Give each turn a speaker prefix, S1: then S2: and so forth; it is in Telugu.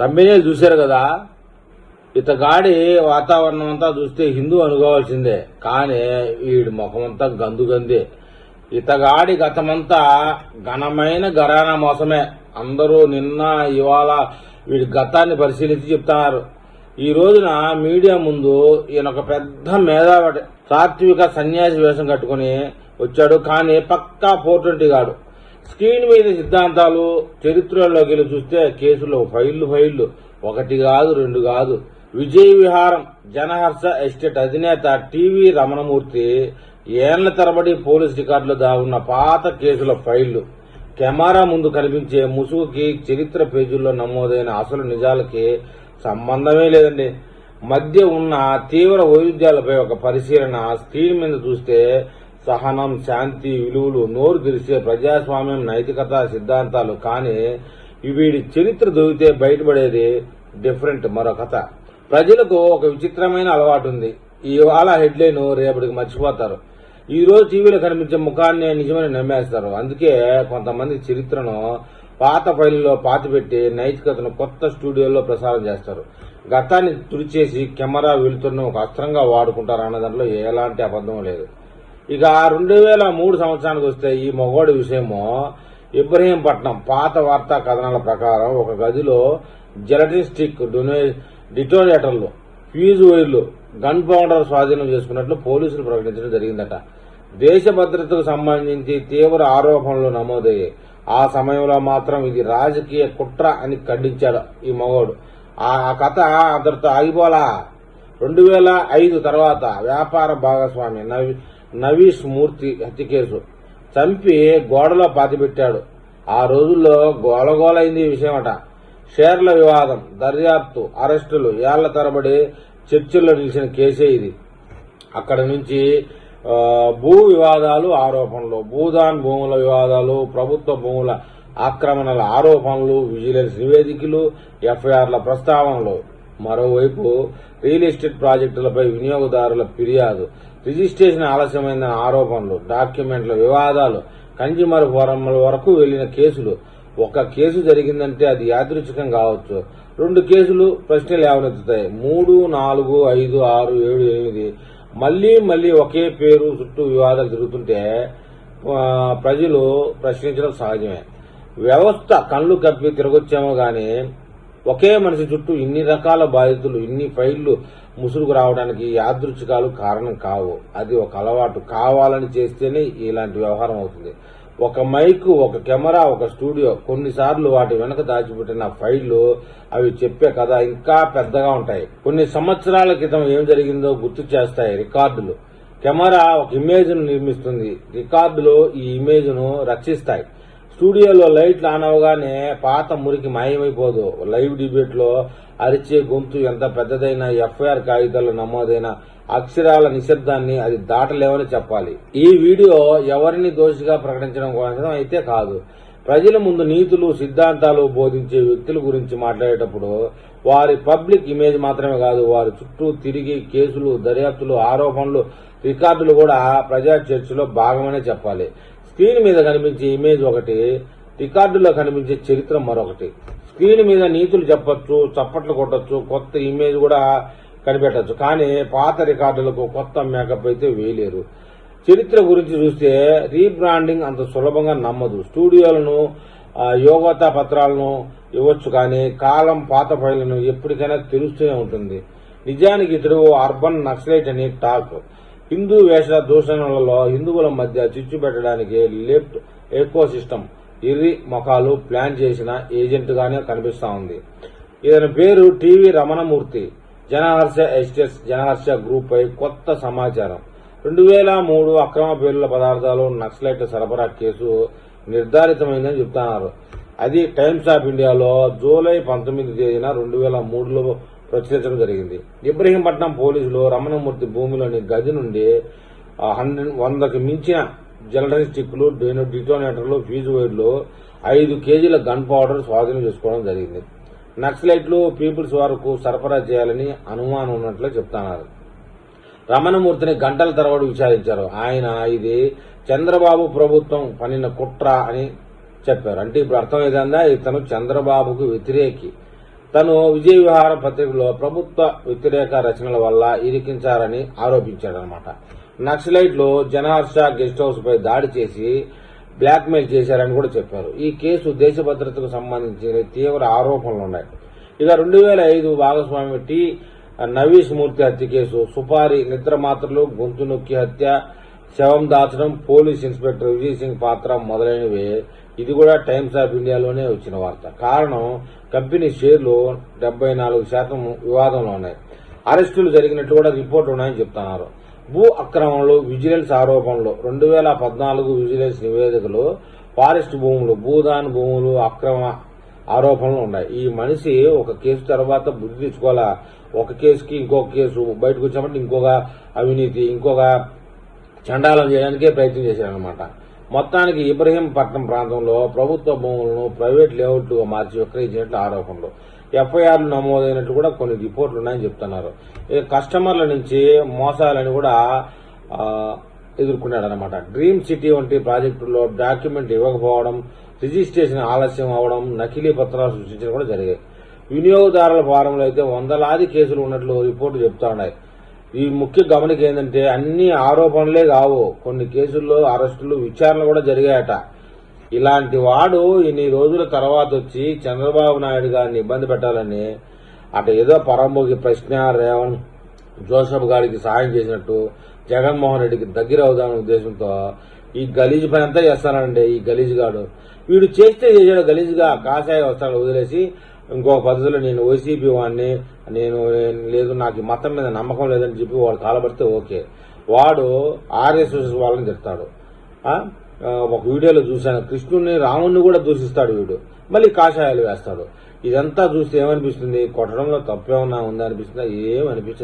S1: తమ్మినేలు చూశారు కదా. ఇతగాడి వాతావరణం అంతా చూస్తే హిందూ అనుకోవాల్సిందే, కానీ వీడి ముఖమంతా గందే. ఇతగాడి గతమంతా ఘనమైన ఘరానా మోసమే. అందరూ నిన్న ఇవాళ వీడి గతాన్ని పరిశీలించి చెప్తున్నారు. ఈ రోజున మీడియా ముందు ఈయన ఒక పెద్ద మేధావి సాత్విక సన్యాసి వేషం కట్టుకుని వచ్చాడు. కానీ పక్కా 420 గాడు. స్క్రీన్ మీద సిద్ధాంతాలు, చరిత్రలోకి వెళ్ళి చూస్తే కేసులు ఫైళ్లు ఒకటి కాదు రెండు కాదు. విజయ విహారం జనహర్ష ఎస్టేట్ అధినేత టీవీ రమణమూర్తి ఏళ్ల తరబడి పోలీస్ రికార్డులో దాగున్న పాత కేసుల ఫైళ్లు, కెమెరా ముందు కనిపించే ముసుగుకి చరిత్ర పేజీల్లో నమోదైన అసలు నిజాలకి సంబంధమే లేదండి. మధ్య ఉన్న తీవ్ర వైరుధ్యాలపై ఒక పరిశీలన. స్క్రీన్ మీద చూస్తే సహనం, శాంతి విలువలు నోరు తెరిచే ప్రజాస్వామ్యం, నైతికత సిద్ధాంతాలు. కానీ వీడి చరిత్ర దొరికితే బయటపడేది డిఫరెంట్, మరో కథ. ప్రజలకు ఒక విచిత్రమైన అలవాటు ఉంది. ఇవాళ హెడ్లైన్ రేపటికి మర్చిపోతారు. ఈ రోజు టీవీలో కనిపించే ముఖాన్ని నిజమని నమ్మేస్తారు. అందుకే కొంతమంది చరిత్రను పాత ఫైళ్లలో పాతిపెట్టి నైతికతను కొత్త స్టూడియోల్లో ప్రసారం చేస్తారు. గతాన్ని తుడిచేసి కెమెరా వెలుతురును ఒక అస్త్రంగా వాడుకుంటారు అన్న దాంట్లో ఎలాంటి అబద్ధం లేదు. ఇక 2003 సంవత్సరానికి వస్తే ఈ మగోడి విషయమో ఇబ్రహీంపట్నం పాత వార్తా కథనాల ప్రకారం ఒక గదిలో జెలటిన్ స్టిక్, డిటోనేటర్లు, ఫ్యూజ్ వైర్లు, గన్ పౌడర్ స్వాధీనం చేసుకున్నట్లు పోలీసులు ప్రకటించడం జరిగిందట. దేశ భద్రతకు సంబంధించి తీవ్ర ఆరోపణలు నమోదయ్యాయి. ఆ సమయంలో మాత్రం ఇది రాజకీయ కుట్ర అని ఖండించాడు ఈ మగోడు. ఆ కథ అందరితో ఆగిపోలా. 2005 తర్వాత వ్యాపార భాగస్వామి నవీష్ మూర్తి హత్య కేసు చంపి గోడలో పాతిపెట్టాడు. ఆ రోజుల్లో గోలగోలైంది ఈ విషయమట. షేర్ల వివాదం, దర్యాప్తు, అరెస్టులు, ఏళ్ల తరబడి చర్చల్లో నిలిచిన కేసే ఇది. అక్కడ నుంచి భూ వివాదాలు, ఆరోపణలు, భూదాన్ భూముల వివాదాలు, ప్రభుత్వ భూముల ఆక్రమణల ఆరోపణలు, విజిలెన్స్ నివేదికలు, ఎఫ్ఐఆర్ల ప్రస్తావనలు. మరోవైపు రియల్ ఎస్టేట్ ప్రాజెక్టులపై వినియోగదారుల ఫిర్యాదు, రిజిస్ట్రేషన్ ఆలస్యమైన ఆరోపణలు, డాక్యుమెంట్ల వివాదాలు, కన్జ్యూమర్ ఫోరంల వరకు వెళ్లిన కేసులు. ఒక కేసు జరిగిందంటే అది యాదృచ్ఛికం కావచ్చు. 2 కేసులు ప్రశ్నలు లేవనెత్తుతాయి. 3, 4, 5, 6, 7, 8 మళ్లీ ఒకే పేరు చుట్టూ వివాదాలు జరుగుతుంటే ప్రజలు ప్రశ్నించడం సహజమే. వ్యవస్థ కళ్లు కప్పి తిరగొచ్చామో గాని ఒకే మనిషి చుట్టూ ఇన్ని రకాల బాధితులు, ఇన్ని ఫైళ్లు ముసురుకు రావడానికి యాదృచ్ఛికాలు కారణం కావు. అది ఒక అలవాటు. కావాలని చేస్తేనే ఇలాంటి వ్యవహారం అవుతుంది. ఒక మైకు, ఒక కెమెరా, ఒక స్టూడియో, కొన్నిసార్లు వాటి వెనక దాచిపెట్టిన ఫైళ్లు అవి చెప్పే కథ ఇంకా పెద్దగా ఉంటాయి. కొన్ని సంవత్సరాల క్రితం ఏం జరిగిందో గుర్తు చేస్తాయి రికార్డులు. కెమెరా ఒక ఇమేజ్ ను నిర్మిస్తుంది, రికార్డులు ఈ ఇమేజ్ ను రక్షిస్తాయి. స్టూడియోలో లైట్లు ఆన్ అవగానే పాత మురికి మాయమైపోదు. లైవ్ డిబేట్ లో అరిచే గొంతు ఎంత పెద్దదైనా ఎఫ్ఐఆర్ కాగితాల్లో నమోదైన అక్షరాల నిశ్శబ్దాన్ని అది దాటలేవని చెప్పాలి. ఈ వీడియో ఎవరిని దోషిగా ప్రకటించడం కోసం అయితే కాదు. ప్రజల ముందు నీతులు, సిద్ధాంతాలు బోధించే వ్యక్తుల గురించి మాట్లాడేటప్పుడు వారి పబ్లిక్ ఇమేజ్ మాత్రమే కాదు, వారి చుట్టూ తిరిగి కేసులు, దర్యాప్తులు, ఆరోపణలు, రికార్డులు కూడా ప్రజా చర్చలో భాగమనే చెప్పాలి. స్క్రీన్ మీద కనిపించే ఇమేజ్ ఒకటి, రికార్డులో కనిపించే చరిత్ర మరొకటి. స్క్రీన్ మీద నీతులు చెప్పొచ్చు, చప్పట్లు కొట్టొచ్చు, కొత్త ఇమేజ్ కూడా కనిపెట్టచ్చు. కానీ పాత రికార్డులకు కొత్త మేకప్ అయితే వేయలేరు. చరిత్ర గురించి చూస్తే రీబ్రాండింగ్ అంత సులభంగా నమ్మదు. స్టూడియోలను, యోగతా పత్రాలను ఇవ్వచ్చు, కానీ కాలం పాత ఫైళ్లను ఎప్పటికైనా తెలుస్తూనే ఉంటుంది. నిజానికి ఇతడు అర్బన్ నక్సలైట్ అని టాక్. హిందూ వేష దూషణలలో హిందువుల మధ్య చిచ్చు పెట్టడానికి లెఫ్ట్ ఎకో సిస్టమ్ ఇర్రి మొఖాలు ప్లాన్ చేసిన ఏజెంట్ గానే కనిపిస్తా ఉంది. ఇతని పేరు TV Ramanamurthy. Janaharsha estates, Janaharsha group పై కొత్త సమాచారం. 2003 అక్రమ పేలుళ్ల పదార్థాలు, నక్సలైట్ సరఫరా కేసు నిర్ధారితమైందని చెప్తున్నారు. అది టైమ్స్ ఆఫ్ ఇండియాలో జూలై 19 తేదీన 2003లో ప్రచురించడం జరిగింది. ఇబ్రహీంపట్నం పోలీసులు రమణమూర్తి భూమిలోని గది నుండి 100కి మించిన జెలటిన్ స్టిక్లు, డిటోనేటర్లు, ఫ్యూజ్ వైర్లు, 5 కేజీల గన్ పౌడర్ స్వాధీనం చేసుకోవడం జరిగింది. నక్సలైట్లు పీపుల్స్ వరకు సరఫరా చేయాలని అనుమానం ఉన్నట్లు చెప్తున్నారు. రమణమూర్తిని గంటల తరబడి విచారించారు. ఆయన ఇది చంద్రబాబు ప్రభుత్వం పన్నిన కుట్ర అని చెప్పారు. అంటే ఇప్పుడు అర్థం ఏదన్నా ఇతను చంద్రబాబుకు వ్యతిరేకి. తను విజయ విహారం పత్రికలో ప్రభుత్వ వ్యతిరేక రచనల వల్ల ఇరికించారని ఆరోపించాడనమాట. నక్సలైట్లు జనహర్ష గెస్ట్ హౌస్ పై దాడి చేసి బ్లాక్మెయిల్ చేశారని కూడా చెప్పారు. ఈ కేసు దేశ భద్రతకు సంబంధించిన తీవ్ర ఆరోపణలున్నాయి. ఇక 2005 భాగస్వామి టి నవీష్ మూర్తి హత్య కేసు, సుపారి, నిద్రమాత్రలు, గొంతు నొక్కి హత్య, శవం దాచడం, పోలీస్ ఇన్స్పెక్టర్ విజయ్ సింగ్ పాత్ర మొదలైనవి. ఇది కూడా టైమ్స్ ఆఫ్ ఇండియాలోనే వచ్చిన వార్త. కారణం కంపెనీ షేర్లు 74% వివాదంలో ఉన్నాయి. అరెస్టులు జరిగినట్లు కూడా రిపోర్టు ఉన్నాయని చెప్తున్నారు. భూ అక్రమంలో విజిలెన్స్ ఆరోపణలు 2014 విజిలెన్స్ నివేదికలో ఫారెస్ట్ భూములు, భూదాన్ భూములు అక్రమ ఆరోపణలు ఉన్నాయి. ఈ మనిషి ఒక కేసు తర్వాత బుద్ధి తెచ్చుకోవాలా. ఒక కేసుకి ఇంకొక కేసు బయటకు వచ్చినప్పుడు ఇంకొక అవినీతి, ఇంకొక చండాలం చేయడానికే ప్రయత్నం చేశారనమాట. మొత్తానికి ఇబ్రహీంపట్నం ప్రాంతంలో ప్రభుత్వ భూములను ప్రైవేట్ లేఅవుట్లుగా మార్చి విక్రయించినట్లు ఆరోపణలు. ఎఫ్ఐఆర్లు నమోదైనట్లు కూడా కొన్ని రిపోర్టులు ఉన్నాయని చెప్తున్నారు. కస్టమర్ల నుంచి మోసాలని కూడా ఎదుర్కొన్నాడనమాట. డ్రీమ్ సిటీ వంటి ప్రాజెక్టుల్లో డాక్యుమెంట్ ఇవ్వకపోవడం, రిజిస్ట్రేషన్ ఆలస్యం అవడం, నకిలీ పత్రాలు సృష్టించడం కూడా జరిగాయి. వినియోగదారుల ఫారంలో అయితే వందలాది కేసులు ఉన్నట్లు రిపోర్టు చెప్తా ఉన్నాయి. ఈ ముఖ్య గమనిక ఏంటంటే అన్ని ఆరోపణలే కావు, కొన్ని కేసుల్లో అరెస్టులు, విచారణలు కూడా జరిగాయట. ఇలాంటి వాడు ఇన్ని రోజుల తర్వాత వచ్చి చంద్రబాబు నాయుడు గారిని ఇబ్బంది పెట్టాలని అటు ఏదో పరంభోగి ప్రశ్న రేవణ్ జోసఫ్ గారికి సహాయం చేసినట్టు జగన్మోహన్ రెడ్డికి దగ్గర అవుదామనే ఉద్దేశంతో ఈ గలీజ్ పని అంతా చేస్తానండి. ఈ గలీజ్ గాడు వీడు చేస్తే చేసాడు గలీజ్గా కాషాయ వస్త్రాలు వదిలేసి ఇంకొక పద్ధతిలో నేను వైసీపీ వాడిని, నేను లేదు నాకు ఈ మతం మీద నమ్మకం లేదని చెప్పి వాడు కాలబడితే ఓకే. వాడు ఆర్ఎస్ఎస్ వాళ్ళని తిడతాడు. ఒక వీడియోలో చూశాను, కృష్ణుడిని రాముడిని కూడా దూషిస్తాడు వీడు, మళ్ళీ కాషాయాలు వేస్తాడు. ఇదంతా చూస్తే ఏమనిపిస్తుంది? కొట్టడంలో తప్పేమన్నా ఉందా అనిపిస్తుందా? ఏమనిపించదు.